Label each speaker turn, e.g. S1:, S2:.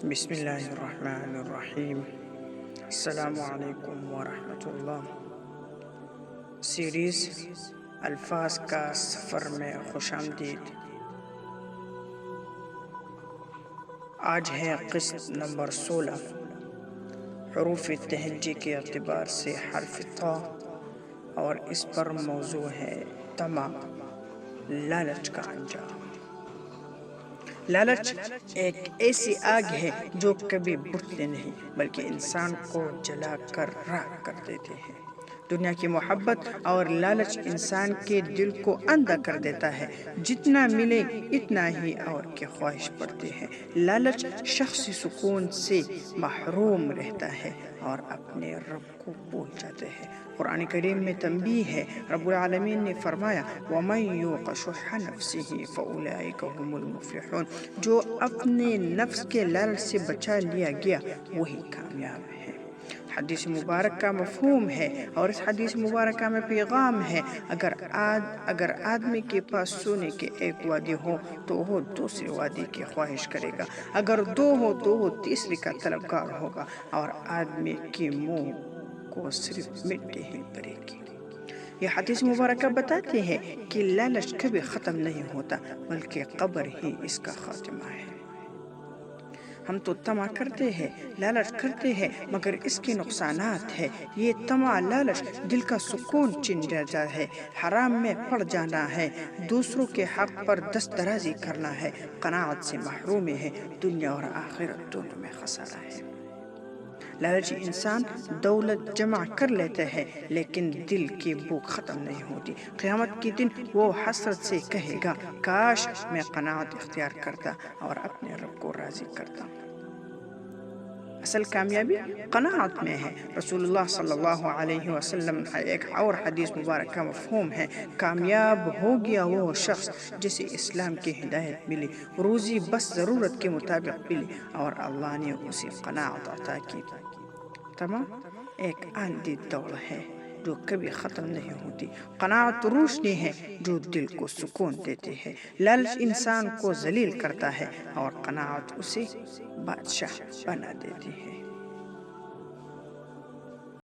S1: بسم اللہ الرحمن الرحیم۔ السلام علیکم ورحمۃ اللہ۔ سیریز الفاظ کا سفر میں خوش آمدید۔ آج ہے قسط نمبر 16۔ حروف تہجی کے اعتبار سے حرف طا، اور اس پر موضوع ہے طمع، لالچ کا انجام۔ لالچ ایک ایسی آگ ہے جو کبھی بجھتے نہیں بلکہ انسان کو جلا کر راکھ کر دیتے ہیں۔ دنیا کی محبت اور لالچ انسان کے دل کو اندھا کر دیتا ہے۔ جتنا ملے اتنا ہی اور کی خواہش پڑتی ہے۔ لالچ شخصی سکون سے محروم رہتا ہے اور اپنے رب کو بھول جاتے ہیں۔ قرآن کریم میں تنبیہ ہے۔ رب العالمین نے فرمایا وَمَن يُوقَ شُحَّ نَفْسِهِ فَأُولَئِكَ هُمُ الْمُفْلِحُونَ، جو اپنے نفس کے لالچ سے بچا لیا گیا وہی کامیاب ہے۔ حدیث مبارک کا مفہوم ہے اور اس حدیث مبارکہ میں پیغام ہے، اگر آدمی کے پاس سونے کے ایک وادی ہو تو وہ دوسرے وادی کی خواہش کرے گا، اگر دو ہو تو وہ تیسری کا طلبگار ہوگا، اور آدمی کے منہ کو صرف مٹی ہی بھرے گی۔ یہ حدیث مبارکہ بتاتے ہیں کہ لالچ کبھی ختم نہیں ہوتا بلکہ قبر ہی اس کا خاتمہ ہے۔ ہم تو طمع کرتے ہیں، لالچ کرتے ہیں، مگر اس کے نقصانات ہیں۔ یہ طمع لالچ دل کا سکون چھین جاتا ہے، حرام میں پڑ جانا ہے، دوسروں کے حق پر دست درازی کرنا ہے، قناعت سے محرومی ہے، دنیا اور آخرت دونوں میں خسارہ ہے۔ لالچی انسان دولت جمع کر لیتا ہے لیکن دل کی بھوک ختم نہیں ہوتی۔ قیامت کے دن وہ حسرت سے کہے گا کاش میں قناعت اختیار کرتا اور اپنے رب کو راضی کرتا۔ اصل کامیابی قناعت میں ہے۔ رسول اللہ صلی اللہ علیہ وسلم ایک اور حدیث مبارک کا مفہوم ہے، کامیاب ہو گیا وہ شخص جسے اسلام کی ہدایت ملی، روزی بس ضرورت کے مطابق ملی اور اللہ نے اسے قناعت عطا کی۔ طمع ایک آندھی دوڑ ہے جو کبھی ختم نہیں ہوتی۔ قناعت روشنی ہے جو دل کو سکون دیتی ہے۔ لالچ انسان کو ذلیل کرتا ہے اور قناعت اسے بادشاہ بنا دیتی ہے۔